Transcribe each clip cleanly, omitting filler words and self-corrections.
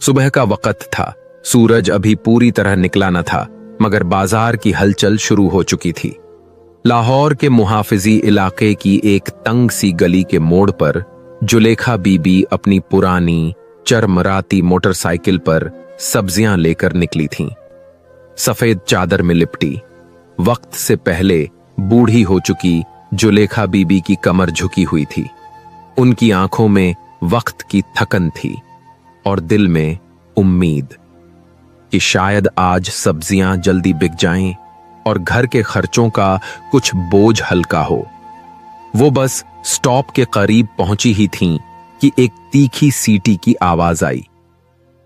सुबह का वक्त था। सूरज अभी पूरी तरह निकला न था, मगर बाजार की हलचल शुरू हो चुकी थी। लाहौर के मुहाफिजी इलाके की एक तंग सी गली के मोड़ पर जुलेखा बीबी अपनी पुरानी चरमराती मोटरसाइकिल पर सब्जियां लेकर निकली थीं। सफेद चादर में लिपटी, वक्त से पहले बूढ़ी हो चुकी जुलेखा बीबी की कमर झुकी हुई थी। उनकी आंखों में वक्त की थकन थी और दिल में उम्मीद कि शायद आज सब्जियां जल्दी बिक जाएं और घर के खर्चों का कुछ बोझ हल्का हो। वो बस स्टॉप के करीब पहुंची ही थीं कि एक तीखी सीटी की आवाज आई।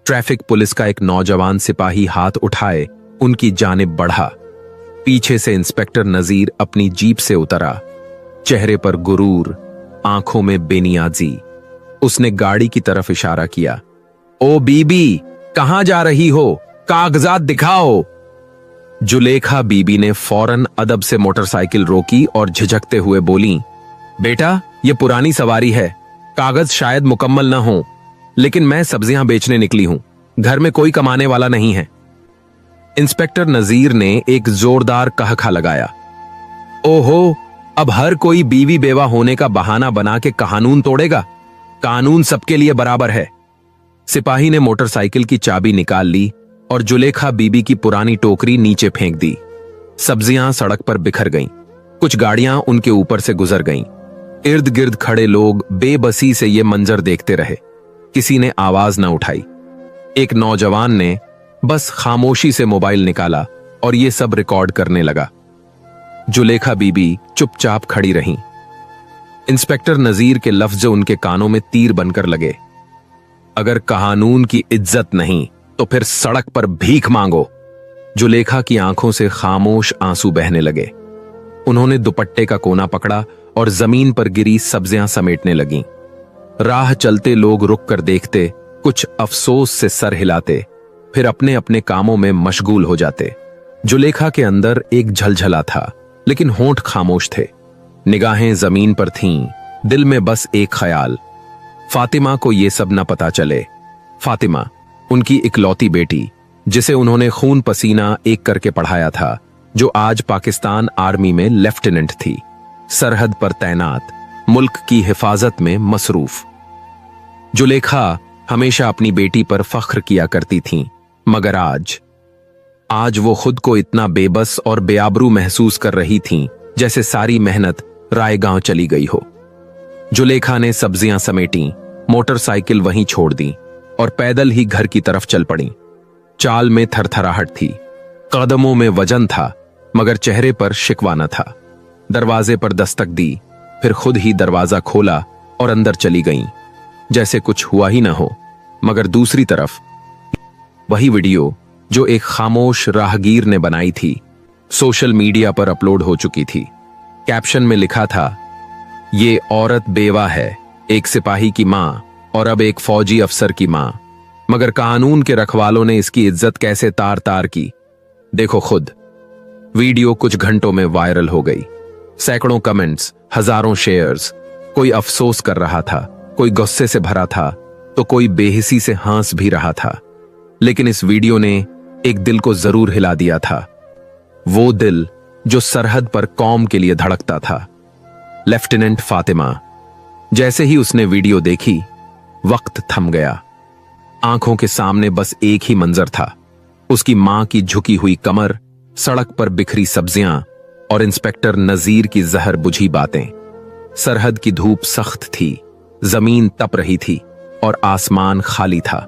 ट्रैफिक पुलिस का एक नौजवान सिपाही हाथ उठाए उनकी जानिब बढ़ा। पीछे से इंस्पेक्टर नजीर अपनी जीप से उतरा, चेहरे पर गुरूर, आंखों में बेनियाजी। उसने गाड़ी की तरफ इशारा किया। ओ बीबी, कहां जा रही हो? कागजात दिखाओ। जुलेखा बीबी ने फौरन अदब से मोटरसाइकिल रोकी और झिझकते हुए बोली, बेटा, ये पुरानी सवारी है, कागज शायद मुकम्मल ना हो, लेकिन मैं सब्जियां बेचने निकली हूं, घर में कोई कमाने वाला नहीं है। इंस्पेक्टर नजीर ने एक जोरदार कहखा लगाया। ओहो, अब हर कोई बीवी बेवा होने का बहाना बना के कानून तोड़ेगा। कानून सबके लिए बराबर है। सिपाही ने मोटरसाइकिल की चाबी निकाल ली और जुलेखा बीबी की पुरानी टोकरी नीचे फेंक दी। सब्जियां सड़क पर बिखर गईं। कुछ गाड़ियां उनके ऊपर से गुजर गईं। इर्द गिर्द खड़े लोग बेबसी से ये मंजर देखते रहे। किसी ने आवाज न उठाई। एक नौजवान ने बस खामोशी से मोबाइल निकाला और ये सब रिकॉर्ड करने लगा। जुलेखा बीबी चुपचाप खड़ी रहीं। इंस्पेक्टर नजीर के लफ्ज उनके कानों में तीर बनकर लगे। अगर कानून की इज्जत नहीं तो फिर सड़क पर भीख मांगो। जुलेखा की आंखों से खामोश आंसू बहने लगे। उन्होंने दुपट्टे का कोना पकड़ा और जमीन पर गिरी सब्जियां समेटने लगीं। राह चलते लोग रुक कर देखते, कुछ अफसोस से सर हिलाते, फिर अपने अपने कामों में मशगूल हो जाते। जुलेखा के अंदर एक झलझला था, लेकिन होंठ खामोश थे। निगाहें जमीन पर थीं, दिल में बस एक ख्याल, फातिमा को यह सब न पता चले। फातिमा, उनकी इकलौती बेटी, जिसे उन्होंने खून पसीना एक करके पढ़ाया था, जो आज पाकिस्तान आर्मी में लेफ्टिनेंट थी, सरहद पर तैनात, मुल्क की हिफाजत में मसरूफ। जुलेखा हमेशा अपनी बेटी पर फख्र किया करती थीं, मगर आज वो खुद को इतना बेबस और बेआबरू महसूस कर रही थीं, जैसे सारी मेहनत रायगांव चली गई हो। जुलेखा ने सब्जियां समेटी, मोटरसाइकिल वहीं छोड़ दी और पैदल ही घर की तरफ चल पड़ी। चाल में थरथराहट थी, कदमों में वजन था, मगर चेहरे पर शिकवा न था। दरवाजे पर दस्तक दी, फिर खुद ही दरवाजा खोला और अंदर चली गईं, जैसे कुछ हुआ ही न हो। मगर दूसरी तरफ वही वीडियो जो एक खामोश राहगीर ने बनाई थी, सोशल मीडिया पर अपलोड हो चुकी थी। कैप्शन में लिखा था, ये औरत बेवा है, एक सिपाही की मां और अब एक फौजी अफसर की मां, मगर कानून के रखवालों ने इसकी इज्जत कैसे तार तार की, देखो खुद। वीडियो कुछ घंटों में वायरल हो गई। सैकड़ों कमेंट्स, हजारों शेयर्स। कोई अफसोस कर रहा था, कोई गुस्से से भरा था, तो कोई बेहिसी से हंस भी रहा था। लेकिन इस वीडियो ने एक दिल को जरूर हिला दिया था, वो दिल जो सरहद पर कौम के लिए धड़कता था। लेफ्टिनेंट फातिमा। जैसे ही उसने वीडियो देखी, वक्त थम गया। आंखों के सामने बस एक ही मंजर था, उसकी मां की झुकी हुई कमर, सड़क पर बिखरी सब्जियां और इंस्पेक्टर नजीर की जहर बुझी बातें। सरहद की धूप सख्त थी, जमीन तप रही थी और आसमान खाली था।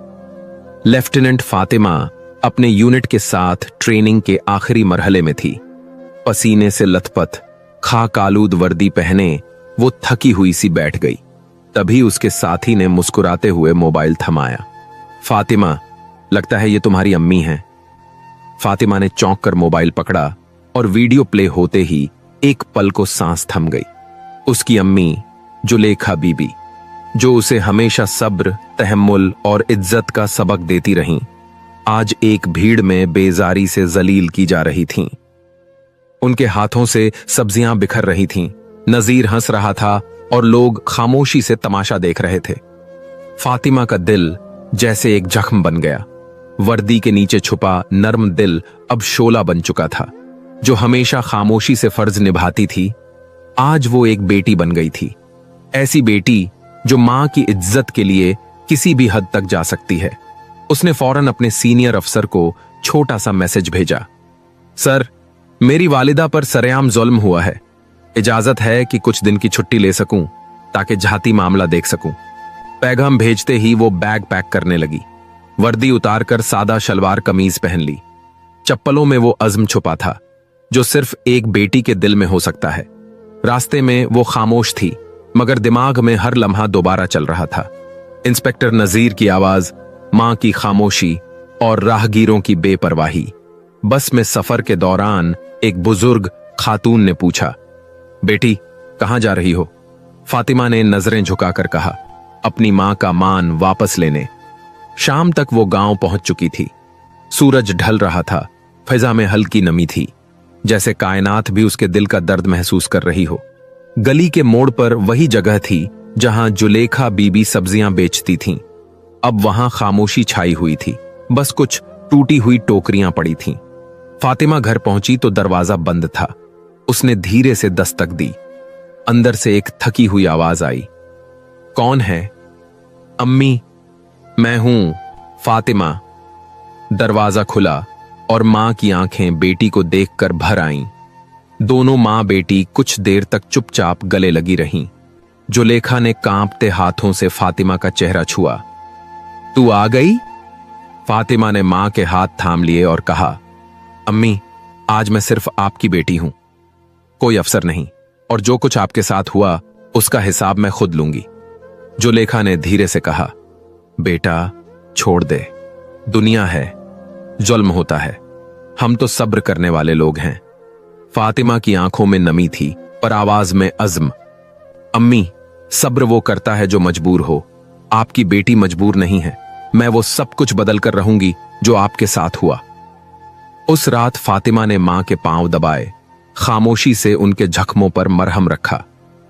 लेफ्टिनेंट फातिमा अपने यूनिट के साथ ट्रेनिंग के आखिरी मरहले में थी। पसीने से लथपथ, खाक आलूद वर्दी पहने वो थकी हुई सी बैठ गई। तभी उसके साथी ने मुस्कुराते हुए मोबाइल थमाया। फातिमा, लगता है ये तुम्हारी अम्मी हैं। फातिमा ने चौंक कर मोबाइल पकड़ा और वीडियो प्ले होते ही एक पल को सांस थम गई। उसकी अम्मी जुलेखा बीबी, जो उसे हमेशा सब्र, तहम्मुल और इज्जत का सबक देती रहीं, आज एक भीड़ में बेजारी से जलील की जा रही थीं। उनके हाथों से सब्जियां बिखर रही थीं। नजीर हंस रहा था और लोग खामोशी से तमाशा देख रहे थे। फातिमा का दिल जैसे एक जख्म बन गया। वर्दी के नीचे छुपा नर्म दिल अब शोला बन चुका था। जो हमेशा खामोशी से फर्ज निभाती थी, आज वो एक बेटी बन गई थी। ऐसी बेटी जो मां की इज्जत के लिए किसी भी हद तक जा सकती है। उसने फौरन अपने सीनियर अफसर को छोटा सा मैसेज भेजा। सर, मेरी वालिदा पर सरेआम जुल्म हुआ है। इजाजत है कि कुछ दिन की छुट्टी ले सकूं ताकि जाती मामला देख सकूं। पैगाम भेजते ही वो बैग पैक करने लगी। वर्दी उतारकर सादा शलवार कमीज पहन ली। चप्पलों में वो अज़्म छुपा था जो सिर्फ एक बेटी के दिल में हो सकता है। रास्ते में वो खामोश थी, मगर दिमाग में हर लम्हा दोबारा चल रहा था। इंस्पेक्टर नजीर की आवाज, मां की खामोशी और राहगीरों की बेपरवाही। बस में सफर के दौरान एक बुजुर्ग खातून ने पूछा, बेटी कहां जा रही हो? फातिमा ने नजरें झुकाकर कहा, अपनी मां का मान वापस लेने। शाम तक वो गांव पहुंच चुकी थी। सूरज ढल रहा था। फिजा में हल्की नमी थी, जैसे कायनात भी उसके दिल का दर्द महसूस कर रही हो। गली के मोड़ पर वही जगह थी जहां जुलेखा बीबी सब्जियां बेचती थीं। अब वहां खामोशी छाई हुई थी, बस कुछ टूटी हुई टोकरियां पड़ी थीं। फातिमा घर पहुंची तो दरवाजा बंद था। उसने धीरे से दस्तक दी। अंदर से एक थकी हुई आवाज आई, कौन है? अम्मी, मैं हूं, फातिमा। दरवाजा खुला और मां की आंखें बेटी को देखकर भर आईं। दोनों मां बेटी कुछ देर तक चुपचाप गले लगी रहीं। जुलेखा ने कांपते हाथों से फातिमा का चेहरा छुआ। तू आ गई? फातिमा ने मां के हाथ थाम लिए और कहा, अम्मी, आज मैं सिर्फ आपकी बेटी हूं, कोई अफसर नहीं, और जो कुछ आपके साथ हुआ उसका हिसाब मैं खुद लूंगी। जुलेखा ने धीरे से कहा, बेटा छोड़ दे, दुनिया है, जुल्म होता है, हम तो सब्र करने वाले लोग हैं। फातिमा की आंखों में नमी थी पर आवाज में अज़्म। अम्मी, सब्र वो करता है जो मजबूर हो, आपकी बेटी मजबूर नहीं है। मैं वो सब कुछ बदल कर रहूंगी जो आपके साथ हुआ। उस रात फातिमा ने मां के पांव दबाए, खामोशी से उनके जख्मों पर मरहम रखा,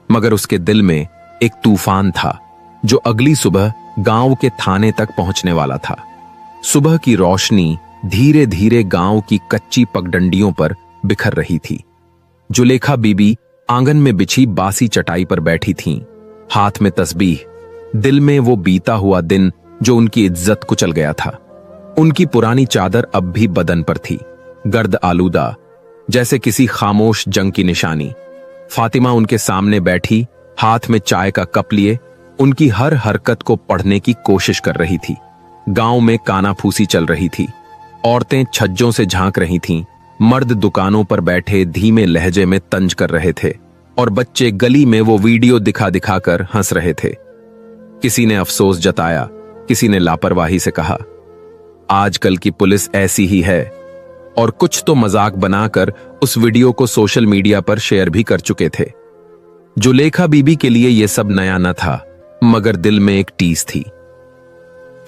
मगर उसके दिल में एक तूफान था जो अगली सुबह गांव के थाने तक पहुंचने वाला था। सुबह की रोशनी धीरे धीरे गांव की कच्ची पगडंडियों पर बिखर रही थी। जुलेखा बीबी आंगन में बिछी बासी चटाई पर बैठी थीं, हाथ में तस्बीह, दिल में वो बीता हुआ दिन जो उनकी इज्जत कुचल गया था। उनकी पुरानी चादर अब भी बदन पर थी, गर्द आलूदा, जैसे किसी खामोश जंग की निशानी। फातिमा उनके सामने बैठी, हाथ में चाय का कप लिए, उनकी हर हरकत को पढ़ने की कोशिश कर रही थी। गांव में कानाफूसी चल रही थी। औरतें छज्जों से झांक रही थीं, मर्द दुकानों पर बैठे धीमे लहजे में तंज कर रहे थे, और बच्चे गली में वो वीडियो दिखा दिखाकर हंस रहे थे। किसी ने अफसोस जताया, किसी ने लापरवाही से कहा, आजकल की पुलिस ऐसी ही है, और कुछ तो मजाक बनाकर उस वीडियो को सोशल मीडिया पर शेयर भी कर चुके थे। जुलेखा बीबी के लिए यह सब नया न था, मगर दिल में एक टीस थी।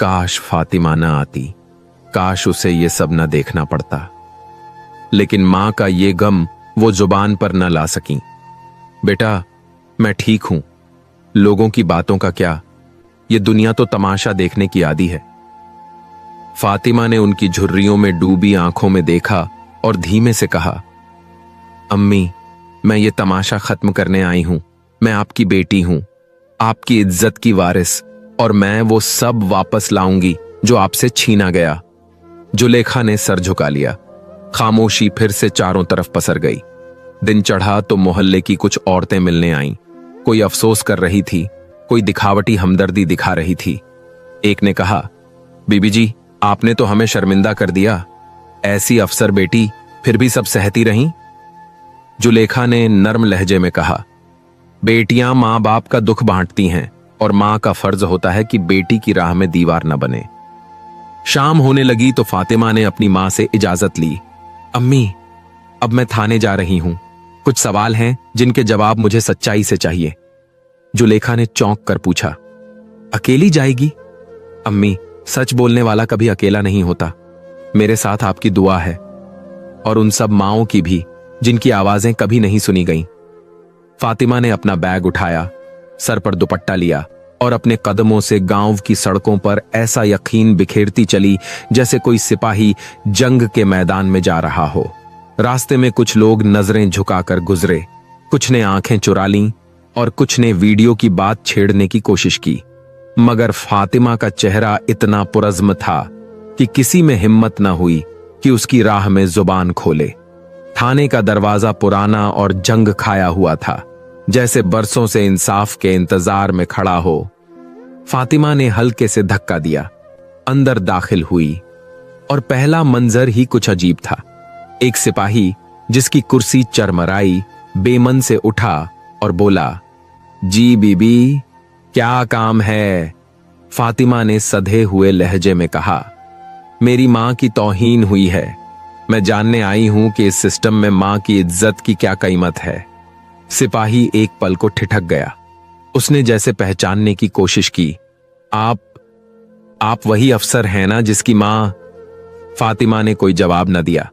काश फातिमा न आती, काश उसे ये सब न देखना पड़ता। लेकिन मां का ये गम वो जुबान पर न ला सकी। बेटा, मैं ठीक हूं, लोगों की बातों का क्या, ये दुनिया तो तमाशा देखने की आदी है। फातिमा ने उनकी झुर्रियों में डूबी आंखों में देखा और धीमे से कहा, अम्मी, मैं ये तमाशा खत्म करने आई हूं। मैं आपकी बेटी हूं, आपकी इज्जत की वारिस, और मैं वो सब वापस लाऊंगी जो आपसे छीना गया। जुलेखा ने सर झुका लिया। खामोशी फिर से चारों तरफ पसर गई। दिन चढ़ा तो मोहल्ले की कुछ औरतें मिलने आईं। कोई अफसोस कर रही थी, कोई दिखावटी हमदर्दी दिखा रही थी। एक ने कहा, बीबी जी, आपने तो हमें शर्मिंदा कर दिया। ऐसी अफसर बेटी फिर भी सब सहती रहीं। जुलेखा ने नर्म लहजे में कहा, बेटियां मां बाप का दुख बांटती हैं, और मां का फर्ज होता है कि बेटी की राह में दीवार न बने। शाम होने लगी तो फातिमा ने अपनी मां से इजाजत ली। अम्मी, अब मैं थाने जा रही हूं, कुछ सवाल हैं जिनके जवाब मुझे सच्चाई से चाहिए। जुलेखा ने चौंक कर पूछा, अकेली जाएगी? अम्मी, सच बोलने वाला कभी अकेला नहीं होता। मेरे साथ आपकी दुआ है, और उन सब माओं की भी जिनकी आवाजें कभी नहीं सुनी गईं। फातिमा ने अपना बैग उठाया, सर पर दुपट्टा लिया और अपने कदमों से गांव की सड़कों पर ऐसा यकीन बिखेरती चली जैसे कोई सिपाही जंग के मैदान में जा रहा हो। रास्ते में कुछ लोग नजरें झुकाकर गुजरे, कुछ ने आंखें चुरा लीं और कुछ ने वीडियो की बात छेड़ने की कोशिश की, मगर फातिमा का चेहरा इतना पुरज़्म था कि किसी में हिम्मत न हुई कि उसकी राह में जुबान खोले। थाने का दरवाजा पुराना और जंग खाया हुआ था, जैसे बरसों से इंसाफ के इंतजार में खड़ा हो। फातिमा ने हल्के से धक्का दिया, अंदर दाखिल हुई और पहला मंजर ही कुछ अजीब था। एक सिपाही जिसकी कुर्सी चरमराई बेमन से उठा और बोला, जी बीबी, क्या काम है? फातिमा ने सधे हुए लहजे में कहा, मेरी मां की तौहीन हुई है। मैं जानने आई हूं कि इस सिस्टम में मां की इज्जत की क्या कीमत है। सिपाही एक पल को ठिठक गया। उसने जैसे पहचानने की कोशिश की। आप वही अफसर हैं ना जिसकी मां? फातिमा ने कोई जवाब न दिया,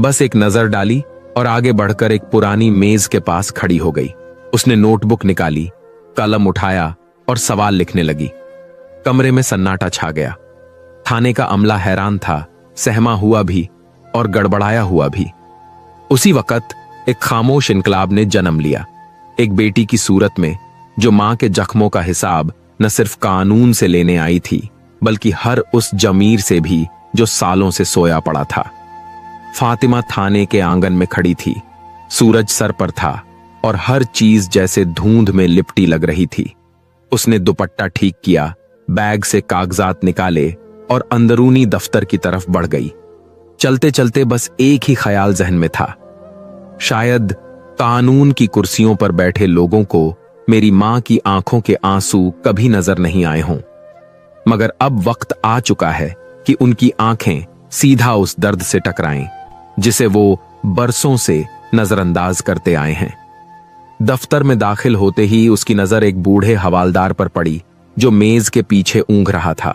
बस एक नजर डाली और आगे बढ़कर एक पुरानी मेज के पास खड़ी हो गई। उसने नोटबुक निकाली, कलम उठाया और सवाल लिखने लगी। कमरे में सन्नाटा छा गया। थाने का अमला हैरान था, सहमा हुआ भी और गड़बड़ाया हुआ भी। उसी वक्त एक खामोश इनकलाब ने जन्म लिया, एक बेटी की सूरत में जो मां के जख्मों का हिसाब न सिर्फ कानून से लेने आई थी, बल्कि हर उस जमीर से भी जो सालों से सोया पड़ा था। फातिमा थाने के आंगन में खड़ी थी। सूरज सर पर था और हर चीज जैसे धुंध में लिपटी लग रही थी। उसने दुपट्टा ठीक किया, बैग से कागजात निकाले और अंदरूनी दफ्तर की तरफ बढ़ गई। चलते चलते बस एक ही ख्याल जहन में था, शायद कानून की कुर्सियों पर बैठे लोगों को मेरी मां की आंखों के आंसू कभी नजर नहीं आए हों, मगर अब वक्त आ चुका है कि उनकी आंखें सीधा उस दर्द से टकराएं जिसे वो बरसों से नजरअंदाज करते आए हैं। दफ्तर में दाखिल होते ही उसकी नजर एक बूढ़े हवालदार पर पड़ी जो मेज के पीछे ऊंघ रहा था।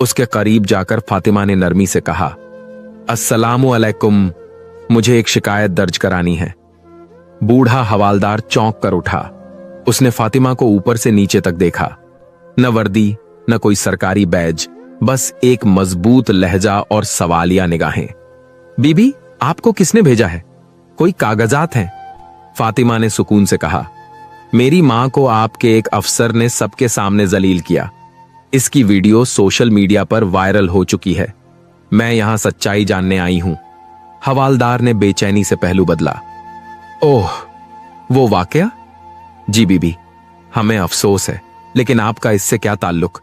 उसके करीब जाकर फातिमा ने नरमी से कहा, अस्सलामु अलैकुम, मुझे एक शिकायत दर्ज करानी है। बूढ़ा हवालदार चौंक कर उठा। उसने फातिमा को ऊपर से नीचे तक देखा। न वर्दी, न कोई सरकारी बैज, बस एक मजबूत लहजा और सवालिया निगाहें। बीबी, आपको किसने भेजा है? कोई कागजात हैं? फातिमा ने सुकून से कहा, मेरी मां को आपके एक अफसर ने सबके सामने जलील किया। इसकी वीडियो सोशल मीडिया पर वायरल हो चुकी है। मैं यहां सच्चाई जानने आई हूं। हवालदार ने बेचैनी से पहलू बदला। ओह, वो वाकया? जी बीबी, हमें अफसोस है, लेकिन आपका इससे क्या ताल्लुक?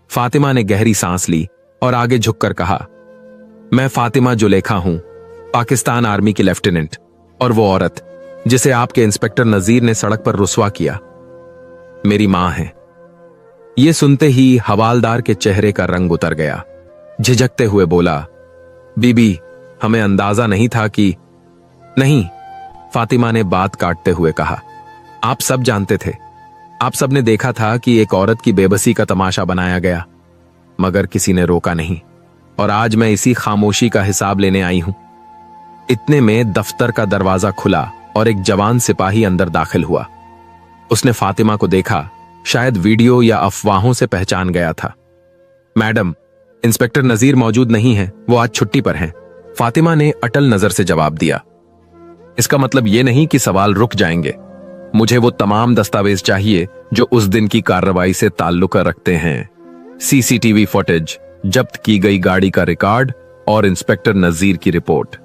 फातिमा ने गहरी सांस ली और आगे झुककर कहा, मैं फातिमा जुलेखा हूं, पाकिस्तान आर्मी की लेफ्टिनेंट, और वो औरत जिसे आपके इंस्पेक्टर नजीर ने सड़क पर रुस्वा किया मेरी मां है। यह सुनते ही हवालदार के चेहरे का रंग उतर गया। झिझकते हुए बोला, बीबी, हमें अंदाजा नहीं था कि। नहीं, फातिमा ने बात काटते हुए कहा, आप सब जानते थे। आप सब ने देखा था कि एक औरत की बेबसी का तमाशा बनाया गया, मगर किसी ने रोका नहीं, और आज मैं इसी खामोशी का हिसाब लेने आई हूं। इतने में दफ्तर का दरवाजा खुला और एक जवान सिपाही अंदर दाखिल हुआ। उसने फातिमा को देखा, शायद वीडियो या अफवाहों से पहचान गया था। मैडम, इंस्पेक्टर नजीर मौजूद नहीं है, वो आज छुट्टी पर हैं। फातिमा ने अटल नजर से जवाब दिया। इसका मतलब यह नहीं कि सवाल रुक जाएंगे। मुझे वो तमाम दस्तावेज चाहिए जो उस दिन की कार्रवाई से ताल्लुक रखते हैं। सीसीटीवी फुटेज, जब्त की गई गाड़ी का रिकॉर्ड और इंस्पेक्टर नजीर की रिपोर्ट।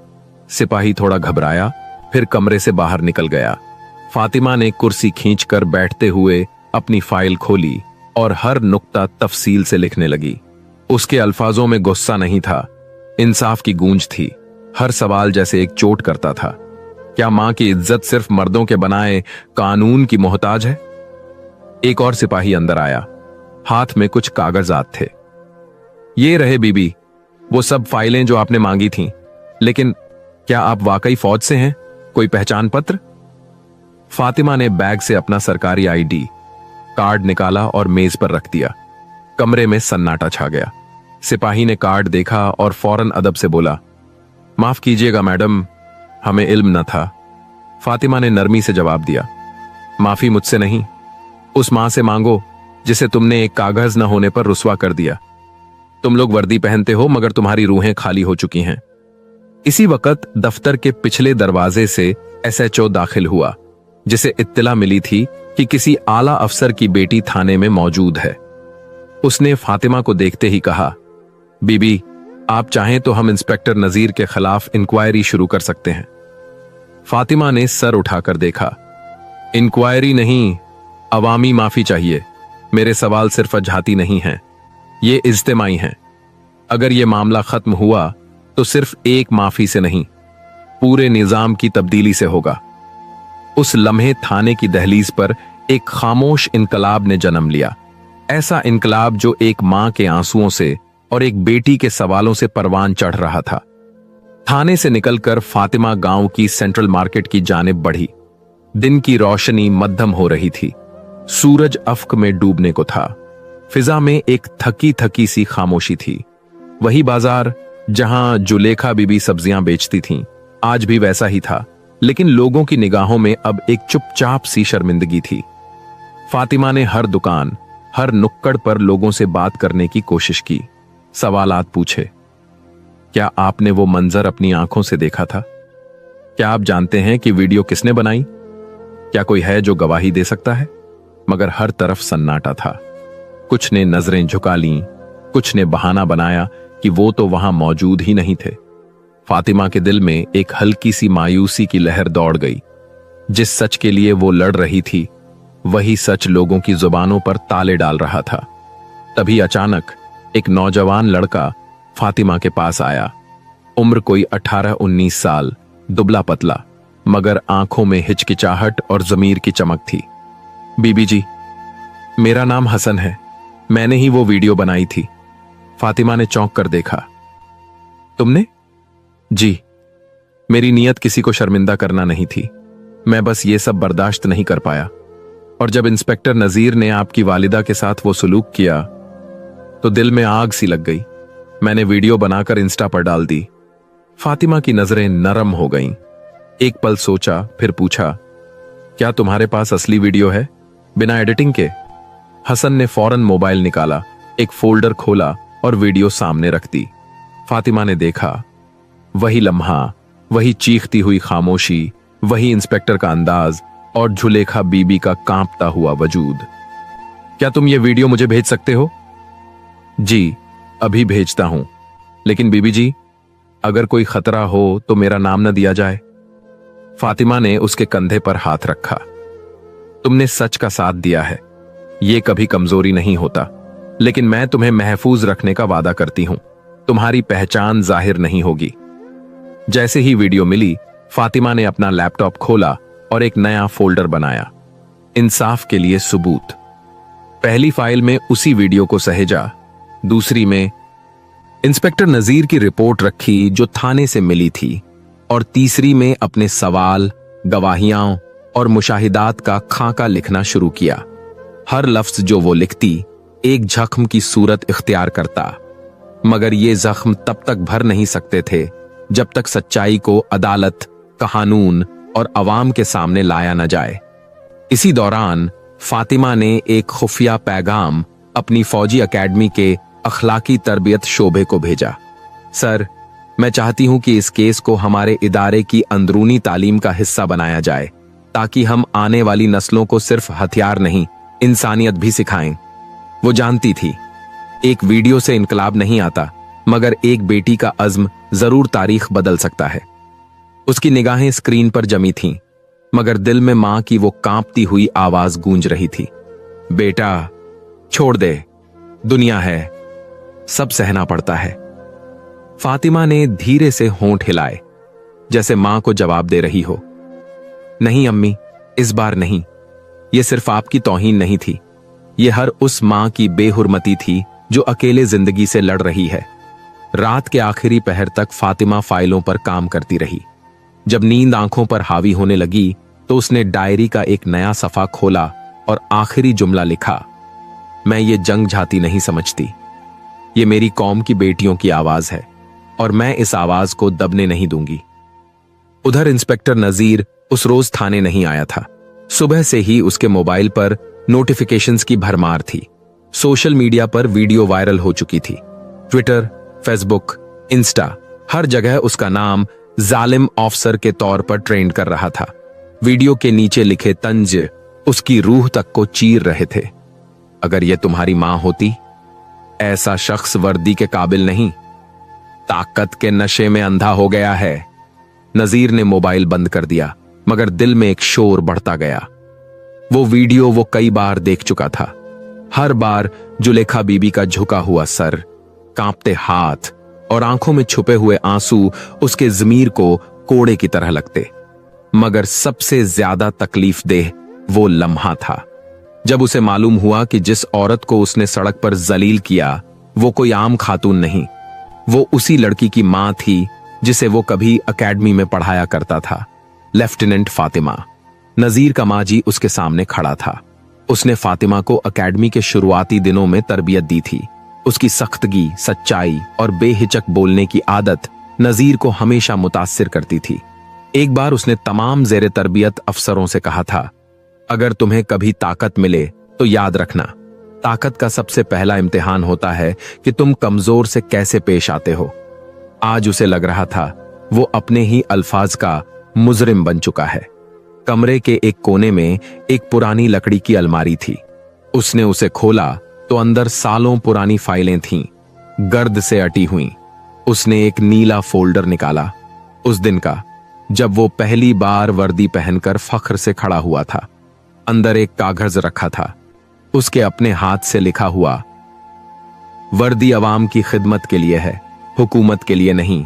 सिपाही थोड़ा घबराया, फिर कमरे से बाहर निकल गया। फातिमा ने कुर्सी खींचकर बैठते हुए अपनी फाइल खोली और हर नुक्ता तफसील से लिखने लगी। उसके अल्फाजों में गुस्सा नहीं था, इंसाफ की गूंज थी। हर सवाल जैसे एक चोट करता था। क्या मां की इज्जत सिर्फ मर्दों के बनाए कानून की मोहताज है? एक और सिपाही अंदर आया, हाथ में कुछ कागजात थे। ये रहे बीबी, वो सब फाइलें जो आपने मांगी थीं। लेकिन क्या आप वाकई फौज से हैं? कोई पहचान पत्र? फातिमा ने बैग से अपना सरकारी आईडी कार्ड निकाला और मेज पर रख दिया। कमरे में सन्नाटा छा गया। सिपाही ने कार्ड देखा और फौरन अदब से बोला, माफ कीजिएगा मैडम, हमें इल्म न था। फातिमा ने नरमी से जवाब दिया, माफी मुझसे नहीं, उस मां से मांगो जिसे तुमने एक कागज न होने पर रुस्वा कर दिया। तुम लोग वर्दी पहनते हो मगर तुम्हारी रूहें खाली हो चुकी हैं। इसी वक्त दफ्तर के पिछले दरवाजे से एसएचओ दाखिल हुआ, जिसे इत्तला मिली थी कि किसी आला अफसर की बेटी थाने में मौजूद है। उसने फातिमा को देखते ही कहा, बीबी, आप चाहें तो हम इंस्पेक्टर नजीर के खिलाफ इंक्वायरी शुरू कर सकते हैं। फातिमा ने सर उठाकर देखा। इंक्वायरी नहीं, अवामी माफी चाहिए। मेरे सवाल सिर्फ अजहाती नहीं हैं, ये इज्तिमाई हैं। अगर ये मामला खत्म हुआ तो सिर्फ एक माफी से नहीं, पूरे निजाम की तब्दीली से होगा। उस लम्हे थाने की दहलीज पर एक खामोश इनकलाब ने जन्म लिया। ऐसा इनकलाब जो एक मां के आंसुओं से और एक बेटी के सवालों से परवान चढ़ रहा था। थाने से निकलकर फातिमा गांव की सेंट्रल मार्केट की जानिब बढ़ी। दिन की रोशनी मध्यम हो रही थी। सूरज अफ्क में डूबने को था। फिजा में एक थकी थकी सी खामोशी थी। वही बाजार जहां जुलेखा बीबी सब्जियां बेचती थीं, आज भी वैसा ही था, लेकिन लोगों की निगाहों में अब एक चुपचाप सी शर्मिंदगी थी। फातिमा ने हर दुकान, हर नुक्कड़ पर लोगों से बात करने की कोशिश की, सवालात पूछे। क्या आपने वो मंजर अपनी आंखों से देखा था? क्या आप जानते हैं कि वीडियो किसने बनाई? क्या कोई है जो गवाही दे सकता है? मगर हर तरफ सन्नाटा था। कुछ ने नजरें झुका लीं, कुछ ने बहाना बनाया कि वो तो वहां मौजूद ही नहीं थे। फातिमा के दिल में एक हल्की सी मायूसी की लहर दौड़ गई। जिस सच के लिए वो लड़ रही थी, वही सच लोगों की जुबानों पर ताले डाल रहा था। तभी अचानक एक नौजवान लड़का फातिमा के पास आया। उम्र कोई 18-19 साल, दुबला पतला, मगर आंखों में हिचकिचाहट और जमीर की चमक थी। बीबी जी, मेरा नाम हसन है, मैंने ही वो वीडियो बनाई थी। फातिमा ने चौंक कर देखा। तुमने? जी, मेरी नीयत किसी को शर्मिंदा करना नहीं थी, मैं बस ये सब बर्दाश्त नहीं कर पाया। और जब इंस्पेक्टर नजीर ने आपकी वालिदा के साथ वो सलूक किया तो दिल में आग सी लग गई। मैंने वीडियो बनाकर इंस्टा पर डाल दी। फातिमा की नजरें नरम हो गईं। एक पल सोचा, फिर पूछा, क्या तुम्हारे पास असली वीडियो है, बिना एडिटिंग के? हसन ने फौरन मोबाइल निकाला, एक फोल्डर खोला और वीडियो सामने रख दी। फातिमा ने देखा, वही लम्हा, वही चीखती हुई खामोशी, वही इंस्पेक्टर का अंदाज और जुलेखा बीबी का कांपता हुआ वजूद। क्या तुम ये वीडियो मुझे भेज सकते हो? जी, अभी भेजता हूं, लेकिन बीबी जी, अगर कोई खतरा हो तो मेरा नाम न दिया जाए। फातिमा ने उसके कंधे पर हाथ रखा। तुमने सच का साथ दिया है, ये कभी कमजोरी नहीं होता, लेकिन मैं तुम्हें महफूज रखने का वादा करती हूं। तुम्हारी पहचान जाहिर नहीं होगी। जैसे ही वीडियो मिली, फातिमा ने अपना लैपटॉप खोला और एक नया फोल्डर बनाया, इंसाफ के लिए सबूत। पहली फाइल में उसी वीडियो को सहेजा, दूसरी में इंस्पेक्टर नजीर की रिपोर्ट रखी जो थाने से मिली थी, और तीसरी में अपने सवाल, गवाहियां और मुशाहिदात का खाका लिखना शुरू किया। हर लफ्ज जो वो लिखती एक जख्म की सूरत इख्तियार करता, मगर ये जख्म तब तक भर नहीं सकते थे जब तक सच्चाई को अदालत, कानून और अवाम के सामने लाया न जाए। इसी दौरान फातिमा ने एक खुफिया पैगाम अपनी फौजी एकेडमी के अखलाकी तरबियत शोबे को भेजा। सर, मैं चाहती हूं कि इस केस को हमारे इदारे की अंदरूनी तालीम का हिस्सा बनाया जाए, ताकि हम आने वाली नस्लों को सिर्फ हथियार नहीं, इंसानियत भी सिखाएं। वो जानती थी, एक वीडियो से इनकलाब नहीं आता, मगर एक बेटी का अज़्म जरूर तारीख बदल सकता है। उसकी निगाहें स्क्रीन पर जमी थीं, मगर दिल में मां की वो कांपती हुई आवाज गूंज रही थी, बेटा छोड़ दे, दुनिया है, सब सहना पड़ता है। फातिमा ने धीरे से होंठ हिलाए, जैसे मां को जवाब दे रही हो। नहीं अम्मी, इस बार नहीं। यह सिर्फ आपकी तौहीन नहीं थी, यह हर उस मां की बेहुरमती थी जो अकेले जिंदगी से लड़ रही है। रात के आखिरी पहर तक फातिमा फाइलों पर काम करती रही। जब नींद आंखों पर हावी होने लगी तो उसने डायरी का एक नया सफा खोला और आखिरी जुमला लिखा, मैं ये जंग झाती नहीं समझती, ये मेरी कौम की बेटियों की आवाज है और मैं इस आवाज को दबने नहीं दूंगी। उधर इंस्पेक्टर नजीर उस रोज थाने नहीं आया था। सुबह से ही उसके मोबाइल पर नोटिफिकेशंस की भरमार थी। सोशल मीडिया पर वीडियो वायरल हो चुकी थी। ट्विटर, फेसबुक, इंस्टा, हर जगह उसका नाम जालिम ऑफिसर के तौर पर ट्रेंड कर रहा था। वीडियो के नीचे लिखे तंज उसकी रूह तक को चीर रहे थे। अगर यह तुम्हारी मां होती, ऐसा शख्स वर्दी के काबिल नहीं, ताकत के नशे में अंधा हो गया है। नजीर ने मोबाइल बंद कर दिया, मगर दिल में एक शोर बढ़ता गया। वो वीडियो वो कई बार देख चुका था। हर बार जुलेखा बीबी का झुका हुआ सर, कांपते हाथ और आंखों में छुपे हुए आंसू उसके ज़मीर को कोड़े की तरह लगते। मगर सबसे ज्यादा तकलीफ देह वो लम्हा था जब उसे मालूम हुआ कि जिस औरत को उसने सड़क पर जलील किया वो कोई आम खातून नहीं, वो उसी लड़की की मां थी जिसे वो कभी एकेडमी में पढ़ाया करता था, लेफ्टिनेंट फातिमा। नजीर का माजी उसके सामने खड़ा था। उसने फातिमा को एकेडमी के शुरुआती दिनों में तरबियत दी थी। उसकी सख्तगी, सच्चाई और बेहिचक बोलने की आदत नजीर को हमेशा मुतासिर करती थी। एक बार उसने तमाम जेरे तरबियत अफसरों से कहा था, अगर तुम्हें कभी ताकत मिले तो याद रखना, ताकत का सबसे पहला इम्तिहान होता है कि तुम कमजोर से कैसे पेश आते हो। आज उसे लग रहा था वो अपने ही अल्फाज का मुजरिम बन चुका है। कमरे के एक कोने में एक पुरानी लकड़ी की अलमारी थी। उसने उसे खोला तो अंदर सालों पुरानी फाइलें थीं, गर्द से अटी हुई। उसने एक नीला फोल्डर निकाला, उस दिन का जब वो पहली बार वर्दी पहनकर फख्र से खड़ा हुआ था। अंदर एक कागज रखा था, उसके अपने हाथ से लिखा हुआ, वर्दी अवाम की खिदमत के लिए है, हुकूमत के लिए नहीं।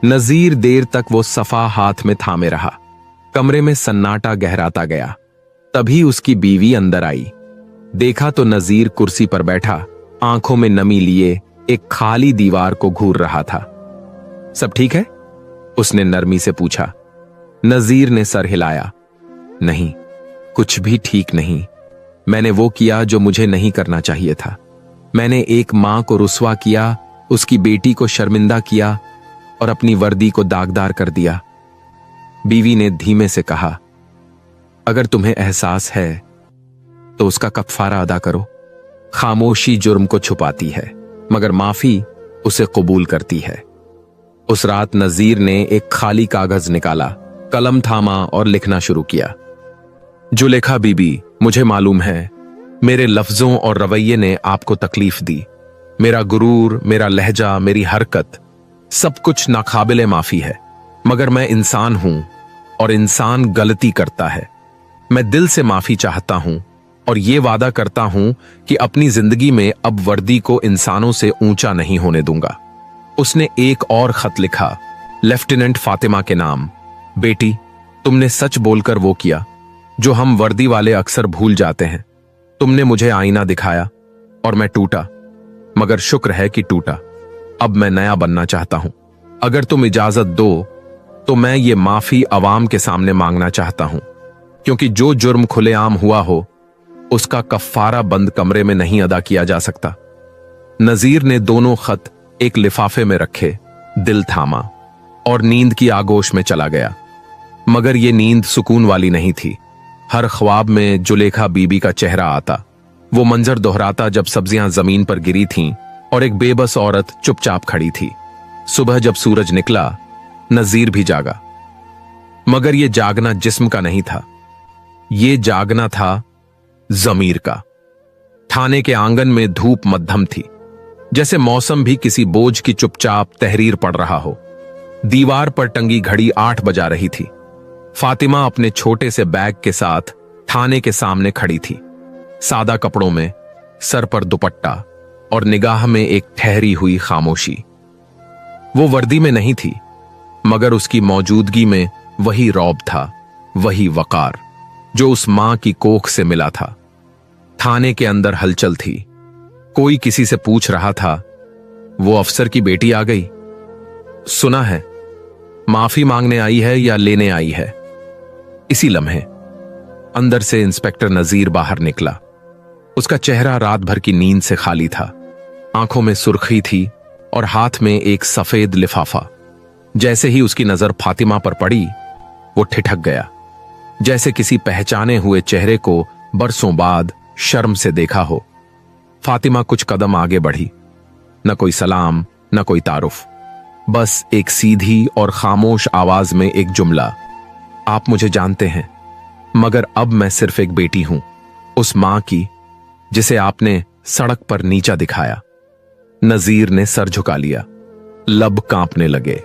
नजीर देर तक वो सफा हाथ में थामे रहा। कमरे में सन्नाटा गहराता गया। तभी उसकी बीवी अंदर आई। देखा तो नजीर कुर्सी पर बैठा, आंखों में नमी लिए एक खाली दीवार को घूर रहा था। सब ठीक है? उसने नरमी से पूछा। नजीर ने सर हिलाया। नहीं, कुछ भी ठीक नहीं। मैंने वो किया जो मुझे नहीं करना चाहिए था। मैंने एक मां को रुस्वा किया, उसकी बेटी को शर्मिंदा किया और अपनी वर्दी को दागदार कर दिया। बीवी ने धीमे से कहा, अगर तुम्हें एहसास है तो उसका कफारा अदा करो। खामोशी जुर्म को छुपाती है, मगर माफी उसे कबूल करती है। उस रात नजीर ने एक खाली कागज निकाला, कलम थामा और लिखना शुरू किया। जुलेखा बीबी, मुझे मालूम है मेरे लफ्जों और रवैये ने आपको तकलीफ दी। मेरा गुरूर, मेरा लहजा, मेरी हरकत, सब कुछ नाकाबिले माफी है। मगर मैं इंसान हूं और इंसान गलती करता है। मैं दिल से माफी चाहता हूं और ये वादा करता हूं कि अपनी जिंदगी में अब वर्दी को इंसानों से ऊंचा नहीं होने दूंगा। उसने एक और खत लिखा, लेफ्टिनेंट फातिमा के नाम। बेटी, तुमने सच बोलकर वो किया जो हम वर्दी वाले अक्सर भूल जाते हैं। तुमने मुझे आईना दिखाया और मैं टूटा, मगर शुक्र है कि टूटा। अब मैं नया बनना चाहता हूं। अगर तुम इजाजत दो तो मैं ये माफी अवाम के सामने मांगना चाहता हूं, क्योंकि जो जुर्म खुलेआम हुआ हो उसका कफ्फारा बंद कमरे में नहीं अदा किया जा सकता। नजीर ने दोनों खत एक लिफाफे में रखे, दिल थामा और नींद की आगोश में चला गया। मगर यह नींद सुकून वाली नहीं थी। हर ख्वाब में जुलेखा बीबी का चेहरा आता। वो मंजर दोहराता जब सब्जियां जमीन पर गिरी थीं और एक बेबस औरत चुपचाप खड़ी थी। सुबह जब सूरज निकला, नजीर भी जागा, मगर यह जागना जिस्म का नहीं था, यह जागना था जमीर का। थाने के आंगन में धूप मध्यम थी, जैसे मौसम भी किसी बोझ की चुपचाप तहरीर पढ़ रहा हो। दीवार पर टंगी घड़ी 8 बजा रही थी। फातिमा अपने छोटे से बैग के साथ थाने के सामने खड़ी थी, सादा कपड़ों में, सर पर दुपट्टा और निगाह में एक ठहरी हुई खामोशी। वो वर्दी में नहीं थी, मगर उसकी मौजूदगी में वही रौब था, वही वकार जो उस मां की कोख से मिला था। थाने के अंदर हलचल थी। कोई किसी से पूछ रहा था, वो अफसर की बेटी आ गई? सुना है माफी मांगने आई है या लेने आई है? इसी लम्हे अंदर से इंस्पेक्टर नजीर बाहर निकला। उसका चेहरा रात भर की नींद से खाली था। आंखों में सुर्खी थी और हाथ में एक सफेद लिफाफा। जैसे ही उसकी नजर फातिमा पर पड़ी, वो ठिठक गया, जैसे किसी पहचाने हुए चेहरे को बरसों बाद शर्म से देखा हो। फातिमा कुछ कदम आगे बढ़ी। न कोई सलाम, न कोई तारुफ, बस एक सीधी और खामोश आवाज में एक जुमला, आप मुझे जानते हैं, मगर अब मैं सिर्फ एक बेटी हूं, उस मां की जिसे आपने सड़क पर नीचा दिखाया। नजीर ने सर झुका लिया, लब कांपने लगे।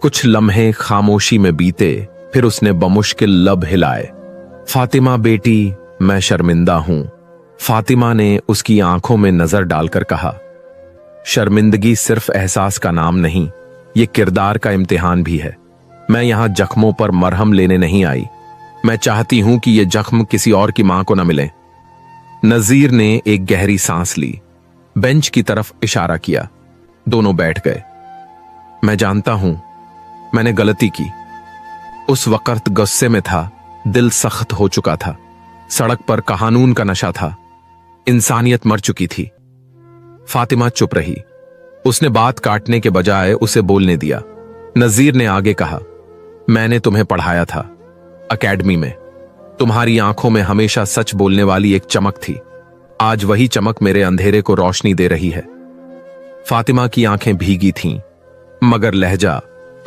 कुछ लम्हे खामोशी में बीते, फिर उसने बमुश्किल लब हिलाए। फातिमा बेटी, मैं शर्मिंदा हूं। फातिमा ने उसकी आंखों में नजर डालकर कहा, शर्मिंदगी सिर्फ एहसास का नाम नहीं, ये किरदार का इम्तिहान भी है। मैं यहां जख्मों पर मरहम लेने नहीं आई, मैं चाहती हूं कि ये जख्म किसी और की मां को न मिले। नजीर ने एक गहरी सांस ली, बेंच की तरफ इशारा किया। दोनों बैठ गए। मैं जानता हूं, मैंने गलती की। उस वक्त गुस्से में था, दिल सख्त हो चुका था। सड़क पर कानून का नशा था, इंसानियत मर चुकी थी। फातिमा चुप रही। उसने बात काटने के बजाय उसे बोलने दिया। नजीर ने आगे कहा, मैंने तुम्हें पढ़ाया था एकेडमी में। तुम्हारी आंखों में हमेशा सच बोलने वाली एक चमक थी। आज वही चमक मेरे अंधेरे को रोशनी दे रही है। फातिमा की आंखें भीगी थीं, मगर लहजा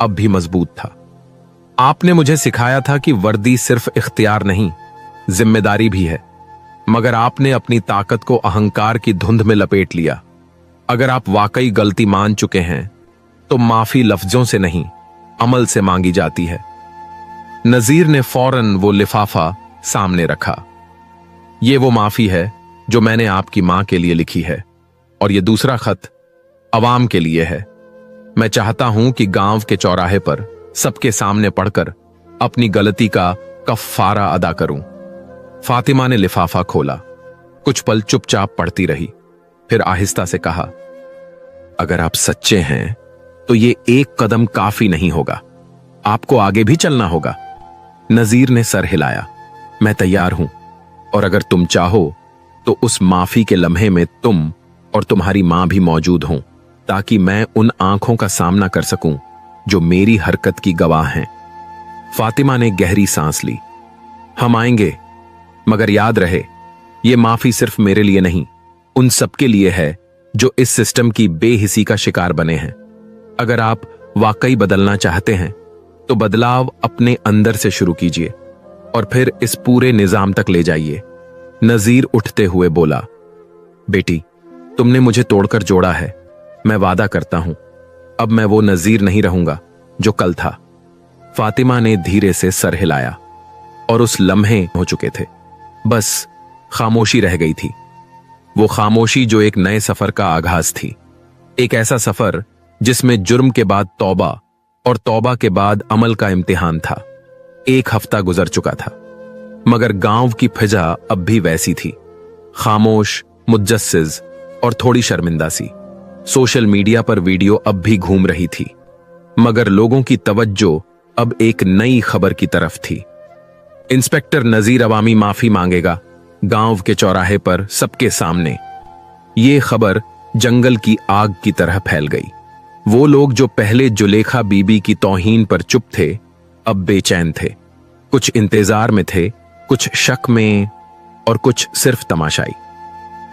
अब भी मजबूत था। आपने मुझे सिखाया था कि वर्दी सिर्फ इख्तियार नहीं, जिम्मेदारी भी है, मगर आपने अपनी ताकत को अहंकार की धुंध में लपेट लिया। अगर आप वाकई गलती मान चुके हैं तो माफी लफ्जों से नहीं, अमल से मांगी जाती है। नजीर ने फौरन वो लिफाफा सामने रखा। ये वो माफी है जो मैंने आपकी मां के लिए लिखी है, और ये दूसरा खत अवाम के लिए है। मैं चाहता हूं कि गांव के चौराहे पर सबके सामने पढ़कर अपनी गलती का कफ्फारा अदा करूं। फातिमा ने लिफाफा खोला, कुछ पल चुपचाप पढ़ती रही, फिर आहिस्ता से कहा, अगर आप सच्चे हैं तो ये एक कदम काफी नहीं होगा, आपको आगे भी चलना होगा। नजीर ने सर हिलाया, मैं तैयार हूं, और अगर तुम चाहो तो उस माफी के लम्हे में तुम और तुम्हारी मां भी मौजूद हों, ताकि मैं उन आंखों का सामना कर सकूं जो मेरी हरकत की गवाह हैं। फातिमा ने गहरी सांस ली। हम आएंगे, मगर याद रहे, ये माफी सिर्फ मेरे लिए नहीं, उन सबके लिए है जो इस सिस्टम की बेहिसी का शिकार बने हैं। अगर आप वाकई बदलना चाहते हैं तो बदलाव अपने अंदर से शुरू कीजिए और फिर इस पूरे निजाम तक ले जाइए। नजीर उठते हुए बोला, बेटी, तुमने मुझे तोड़कर जोड़ा है। मैं वादा करता हूं, अब मैं वो नजीर नहीं रहूंगा जो कल था। फातिमा ने धीरे से सर हिलाया, और उस लम्हे हो चुके थे। बस खामोशी रह गई थी, वो खामोशी जो एक नए सफर का आगाज थी। एक ऐसा सफर जिसमें जुर्म के बाद तौबा और तौबा के बाद अमल का इम्तिहान था। 1 हफ्ता गुजर चुका था, मगर गांव की फिजा अब भी वैसी थी, खामोश, मुज्जस्सिज और थोड़ी शर्मिंदा सी। सोशल मीडिया पर वीडियो अब भी घूम रही थी, मगर लोगों की तवज्जो अब एक नई खबर की तरफ थी। इंस्पेक्टर नजीर अवामी माफी मांगेगा, गांव के चौराहे पर सबके सामने। ये खबर जंगल की आग की तरह फैल गई। वो लोग जो पहले जुलेखा बीबी की तौहीन पर चुप थे, अब बेचैन थे। कुछ इंतजार में थे, कुछ शक में, और कुछ सिर्फ तमाशाई।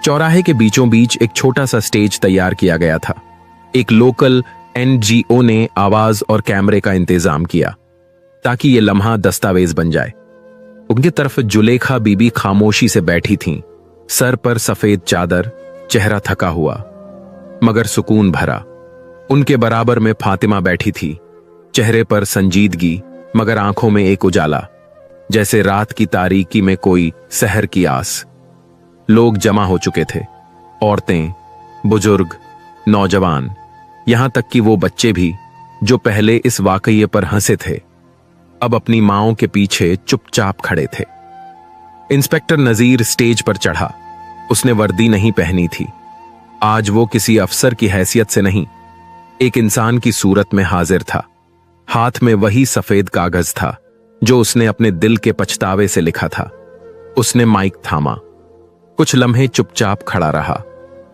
चौराहे के बीचों बीच एक छोटा सा स्टेज तैयार किया गया था। एक लोकल NGO ने आवाज और कैमरे का इंतजाम किया ताकि ये लम्हा दस्तावेज बन जाए। उनकी तरफ जुलेखा बीबी खामोशी से बैठी थीं, सर पर सफेद चादर, चेहरा थका हुआ मगर सुकून भरा। उनके बराबर में फातिमा बैठी थी, चेहरे पर संजीदगी मगर आंखों में एक उजाला, जैसे रात की तारीकी में कोई सहर की आस। लोग जमा हो चुके थे, औरतें, बुजुर्ग, नौजवान, यहां तक कि वो बच्चे भी जो पहले इस वाकये पर हंसे थे, अब अपनी माओं के पीछे चुपचाप खड़े थे। इंस्पेक्टर नजीर स्टेज पर चढ़ा। उसने वर्दी नहीं पहनी थी। आज वो किसी अफसर की हैसियत से नहीं, एक इंसान की सूरत में हाजिर था। हाथ में वही सफेद कागज था जो उसने अपने दिल के पछतावे से लिखा था। उसने माइक थामा, कुछ लम्हे चुपचाप खड़ा रहा।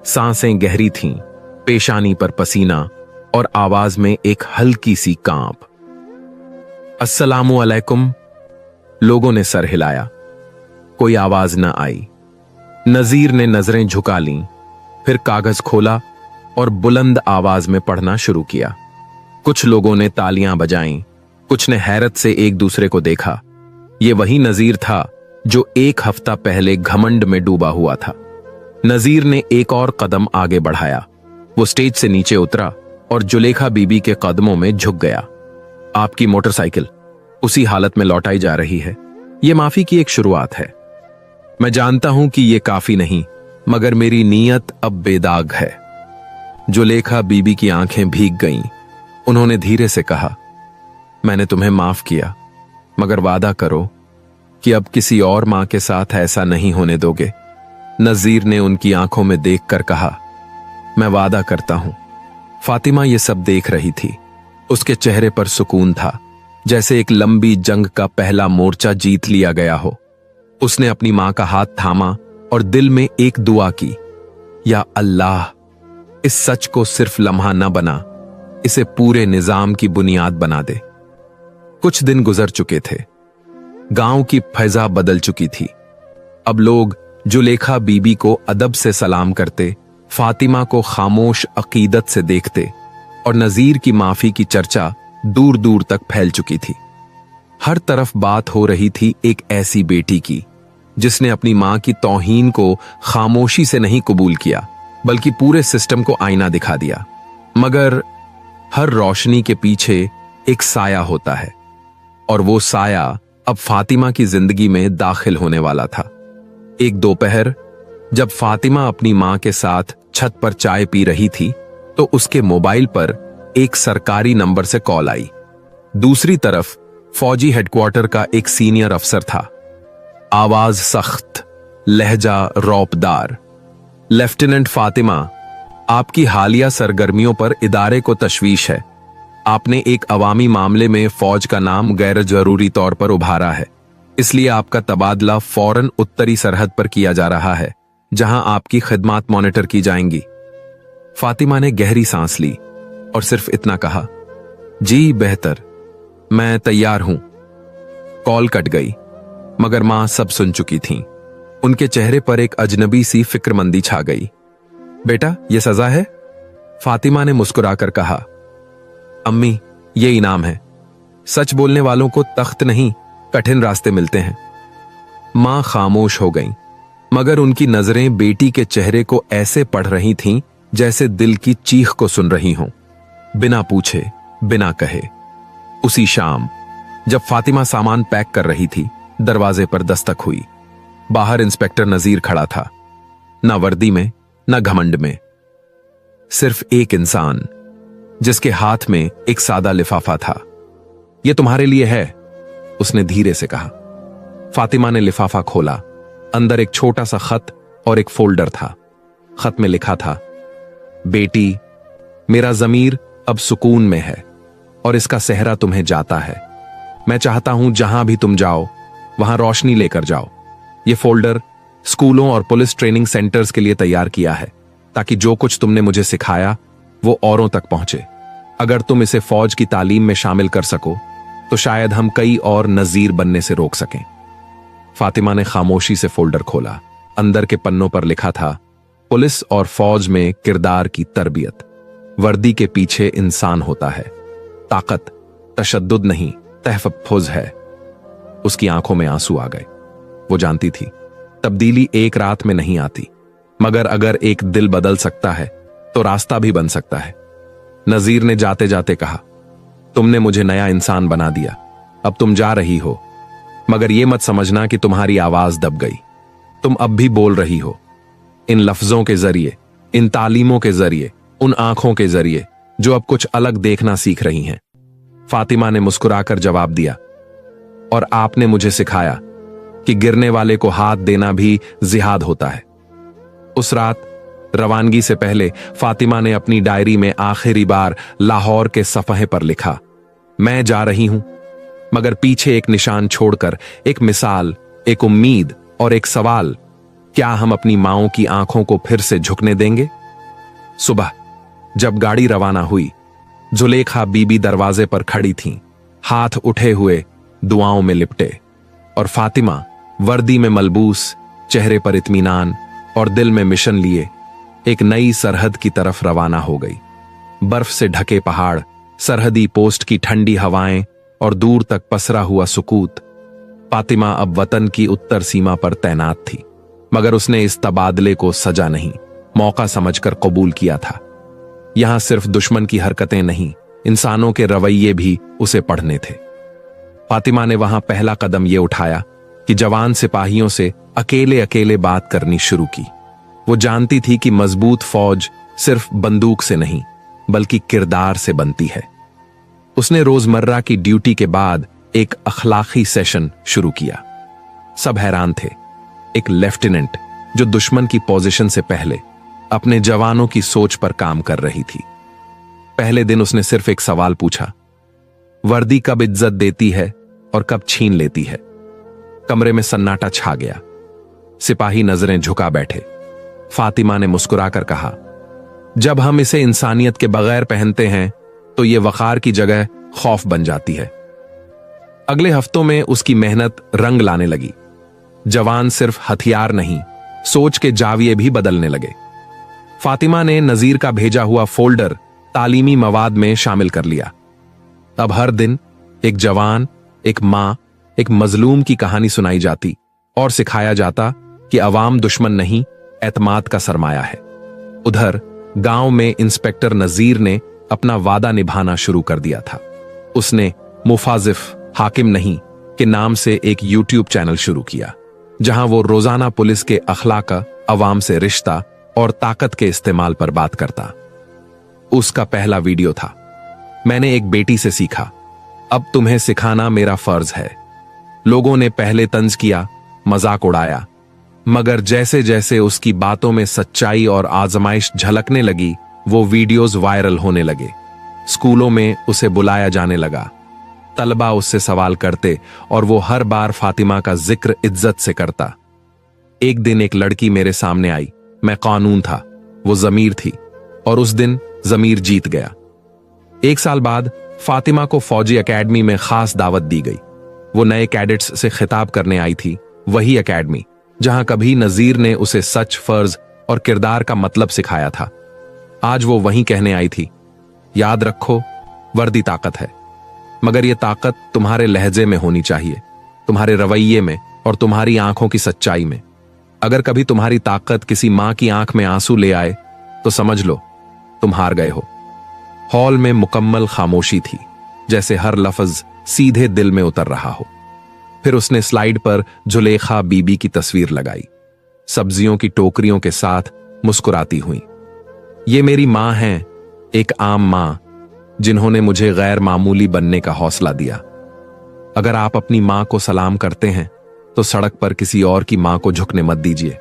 सांसें गहरी थीं, पेशानी पर पसीना और आवाज में एक हल्की सी कांप। अस्सलामु अलैकुम। लोगों ने सर हिलाया, कोई आवाज न आई। नजीर ने नजरें झुका लीं, फिर कागज खोला और बुलंद आवाज में पढ़ना शुरू किया। कुछ लोगों ने तालियां बजाईं, कुछ ने हैरत से एक दूसरे को देखा। ये वही नजीर था जो 1 हफ्ता पहले घमंड में डूबा हुआ था। नजीर ने एक और कदम आगे बढ़ाया। वो स्टेज से नीचे उतरा और जुलेखा बीबी के कदमों में झुक गया। आपकी मोटरसाइकिल उसी हालत में लौटाई जा रही है। यह माफी की एक शुरुआत है। मैं जानता हूं कि यह काफी नहीं, मगर मेरी नीयत अब बेदाग है। जुलेखा बीबी की आंखें भीग गईं। उन्होंने धीरे से कहा, मैंने तुम्हें माफ किया, मगर वादा करो कि अब किसी और मां के साथ ऐसा नहीं होने दोगे। नजीर ने उनकी आंखों में देखकर कहा, मैं वादा करता हूं। फातिमा ये सब देख रही थी। उसके चेहरे पर सुकून था, जैसे एक लंबी जंग का पहला मोर्चा जीत लिया गया हो। उसने अपनी मां का हाथ थामा और दिल में एक दुआ की, या अल्लाह, इस सच को सिर्फ लम्हा न बना, इसे पूरे निजाम की बुनियाद बना दे। कुछ दिन गुजर चुके थे। गांव की फैजा बदल चुकी थी। अब लोग जुलेखा बीबी को अदब से सलाम करते, फातिमा को खामोश अकीदत से देखते और नजीर की माफी की चर्चा दूर दूर तक फैल चुकी थी। हर तरफ बात हो रही थी एक ऐसी बेटी की जिसने अपनी मां की तौहीन को खामोशी से नहीं कबूल किया, बल्कि पूरे सिस्टम को आईना दिखा दिया। मगर हर रोशनी के पीछे एक साया होता है, और वो साया अब फातिमा की जिंदगी में दाखिल होने वाला था। एक दोपहर जब फातिमा अपनी मां के साथ छत पर चाय पी रही थी, तो उसके मोबाइल पर एक सरकारी नंबर से कॉल आई। दूसरी तरफ फौजी हेडक्वार्टर का एक सीनियर अफसर था। आवाज सख्त, लहजा रौबदार। लेफ्टिनेंट फातिमा, आपकी हालिया सरगर्मियों पर इदारे को तशवीश है। आपने एक अवामी मामले में फौज का नाम गैर जरूरी तौर पर उभारा है, इसलिए आपका तबादला फौरन उत्तरी सरहद पर किया जा रहा है, जहां आपकी खिदमात मॉनिटर की जाएंगी। फातिमा ने गहरी सांस ली और सिर्फ इतना कहा, जी बेहतर, मैं तैयार हूं। कॉल कट गई, मगर मां सब सुन चुकी थीं। उनके चेहरे पर एक अजनबी सी फिक्रमंदी छा गई। बेटा, यह सजा है? फातिमा ने मुस्कुराकर कहा, अम्मी, ये इनाम है। सच बोलने वालों को तख्त नहीं, कठिन रास्ते मिलते हैं। मां खामोश हो गईं, मगर उनकी नजरें बेटी के चेहरे को ऐसे पढ़ रही थीं जैसे दिल की चीख को सुन रही हों। बिना पूछे, बिना कहे। उसी शाम जब फातिमा सामान पैक कर रही थी, दरवाजे पर दस्तक हुई। बाहर इंस्पेक्टर नजीर खड़ा था, ना वर्दी में, ना घमंड में। सिर्फ एक इंसान जिसके हाथ में एक सादा लिफाफा था। यह तुम्हारे लिए है, उसने धीरे से कहा। फातिमा ने लिफाफा खोला। अंदर एक छोटा सा खत और एक फोल्डर था। खत में लिखा था, बेटी, मेरा जमीर अब सुकून में है और इसका सेहरा तुम्हें जाता है। मैं चाहता हूं जहां भी तुम जाओ वहां रोशनी लेकर जाओ। यह फोल्डर स्कूलों और पुलिस ट्रेनिंग सेंटर्स के लिए तैयार किया है, ताकि जो कुछ तुमने मुझे सिखाया वो औरों तक पहुंचे। अगर तुम इसे फौज की तालीम में शामिल कर सको तो शायद हम कई और नजीर बनने से रोक सकें। फातिमा ने खामोशी से फोल्डर खोला। अंदर के पन्नों पर लिखा था, पुलिस और फौज में किरदार की तरबियत। वर्दी के पीछे इंसान होता है, ताकत तशद्दुद नहीं, तहफ़्फ़ुज़ है। उसकी आंखों में आंसू आ गए। वो जानती थी तब्दीली एक रात में नहीं आती, मगर अगर एक दिल बदल सकता है तो रास्ता भी बन सकता है। नजीर ने जाते जाते कहा, तुमने मुझे नया इंसान बना दिया। अब तुम जा रही हो, मगर यह मत समझना कि तुम्हारी आवाज दब गई। तुम अब भी बोल रही हो, इन लफ्जों के जरिए, इन तालीमों के जरिए, उन आंखों के जरिए जो अब कुछ अलग देखना सीख रही हैं। फातिमा ने मुस्कुराकर जवाब दिया, और आपने मुझे सिखाया कि गिरने वाले को हाथ देना भी जिहाद होता है। उस रात रवानगी से पहले फातिमा ने अपनी डायरी में आखिरी बार लाहौर के सफ़हे पर लिखा, मैं जा रही हूं, मगर पीछे एक निशान छोड़कर एक मिसाल, एक उम्मीद और एक सवाल, क्या हम अपनी माओं की आंखों को फिर से झुकने देंगे? सुबह जब गाड़ी रवाना हुई, जुलेखा बीबी दरवाजे पर खड़ी थीं, हाथ उठे हुए दुआओं में लिपटे, और फातिमा वर्दी में मलबूस, चेहरे पर इत्मीनान और दिल में मिशन लिए एक नई सरहद की तरफ रवाना हो गई। बर्फ से ढके पहाड़, सरहदी पोस्ट की ठंडी हवाएं और दूर तक पसरा हुआ सुकूत। फातिमा अब वतन की उत्तर सीमा पर तैनात थी, मगर उसने इस तबादले को सजा नहीं, मौका समझकर कबूल किया था। यहां सिर्फ दुश्मन की हरकतें नहीं, इंसानों के रवैये भी उसे पढ़ने थे। फातिमा ने वहां पहला कदम यह उठाया कि जवान सिपाहियों से अकेले अकेले बात करनी शुरू की। वो जानती थी कि मजबूत फौज सिर्फ बंदूक से नहीं, बल्कि किरदार से बनती है। उसने रोजमर्रा की ड्यूटी के बाद एक अखलाकी सेशन शुरू किया। सब हैरान थे। एक लेफ्टिनेंट जो दुश्मन की पोजीशन से पहले अपने जवानों की सोच पर काम कर रही थी। पहले दिन उसने सिर्फ एक सवाल पूछा, वर्दी कब इज्जत देती है और कब छीन लेती है? कमरे में सन्नाटा छा गया। सिपाही नजरें झुका बैठे। फातिमा ने मुस्कुराकर कहा, जब हम इसे इंसानियत के बगैर पहनते हैं तो यह वकार की जगह खौफ बन जाती है। अगले हफ्तों में उसकी मेहनत रंग लाने लगी। जवान सिर्फ हथियार नहीं, सोच के जाविये भी बदलने लगे। फातिमा ने नजीर का भेजा हुआ फोल्डर तालीमी मवाद में शामिल कर लिया। अब हर दिन एक जवान, एक मां, एक मजलूम की कहानी सुनाई जाती और सिखाया जाता कि अवाम दुश्मन नहीं, एतमाद का सरमाया है। उधर गांव में इंस्पेक्टर नजीर ने अपना वादा निभाना शुरू कर दिया था। उसने मुफाजिफ हाकिम नहीं के नाम से एक यूट्यूब चैनल शुरू किया, जहां वो रोजाना पुलिस के अखलाक, अवाम से रिश्ता और ताकत के इस्तेमाल पर बात करता। उसका पहला वीडियो था, मैंने एक बेटी से सीखा, अब तुम्हें सिखाना मेरा फर्ज है। लोगों ने पहले तंज किया, मजाक उड़ाया, मगर जैसे जैसे उसकी बातों में सच्चाई और आजमाइश झलकने लगी, वो वीडियोस वायरल होने लगे। स्कूलों में उसे बुलाया जाने लगा। तलबा उससे सवाल करते और वो हर बार फातिमा का जिक्र इज्जत से करता। एक दिन एक लड़की मेरे सामने आई। मैं कानून था, वो जमीर थी, और उस दिन जमीर जीत गया। 1 साल बाद फातिमा को फौजी एकेडमी में खास दावत दी गई। वो नए कैडेट्स से खिताब करने आई थी, वही एकेडमी जहां कभी नजीर ने उसे सच, फर्ज और किरदार का मतलब सिखाया था। आज वो वहीं कहने आई थी, याद रखो, वर्दी ताकत है, मगर यह ताकत तुम्हारे लहजे में होनी चाहिए, तुम्हारे रवैये में और तुम्हारी आंखों की सच्चाई में। अगर कभी तुम्हारी ताकत किसी मां की आंख में आंसू ले आए तो समझ लो तुम हार गए हो। हॉल में मुकम्मल खामोशी थी, जैसे हर लफ्ज सीधे दिल में उतर रहा हो। फिर उसने स्लाइड पर जुलेखा बीबी की तस्वीर लगाई, सब्जियों की टोकरियों के साथ मुस्कुराती हुई। ये मेरी मां हैं, एक आम मां जिन्होंने मुझे गैर मामूली बनने का हौसला दिया। अगर आप अपनी मां को सलाम करते हैं तो सड़क पर किसी और की मां को झुकने मत दीजिए।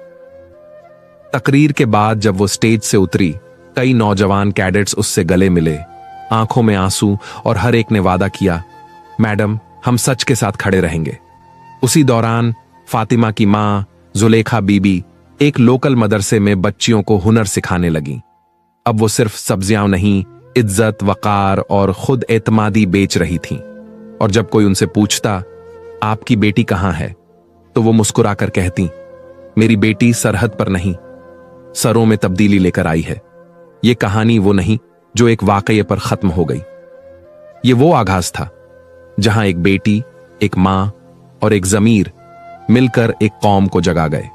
तकरीर के बाद जब वो स्टेज से उतरी, कई नौजवान कैडेट्स उससे गले मिले, आंखों में आंसू, और हर एक ने वादा किया, मैडम हम सच के साथ खड़े रहेंगे। उसी दौरान फातिमा की मां जुलेखा बीबी एक लोकल मदरसे में बच्चियों को हुनर सिखाने लगी। अब वो सिर्फ सब्जियां नहीं, इज्जत, वकार और खुद एतमादी बेच रही थीं। और जब कोई उनसे पूछता, आपकी बेटी कहां है, तो वो मुस्कुराकर कहती, मेरी बेटी सरहद पर नहीं, सरों में तब्दीली लेकर आई है। ये कहानी वो नहीं जो एक वाकये पर खत्म हो गई। ये वो आगाज था जहां एक बेटी, एक मां और एक जमीर मिलकर एक कौम को जगा गए।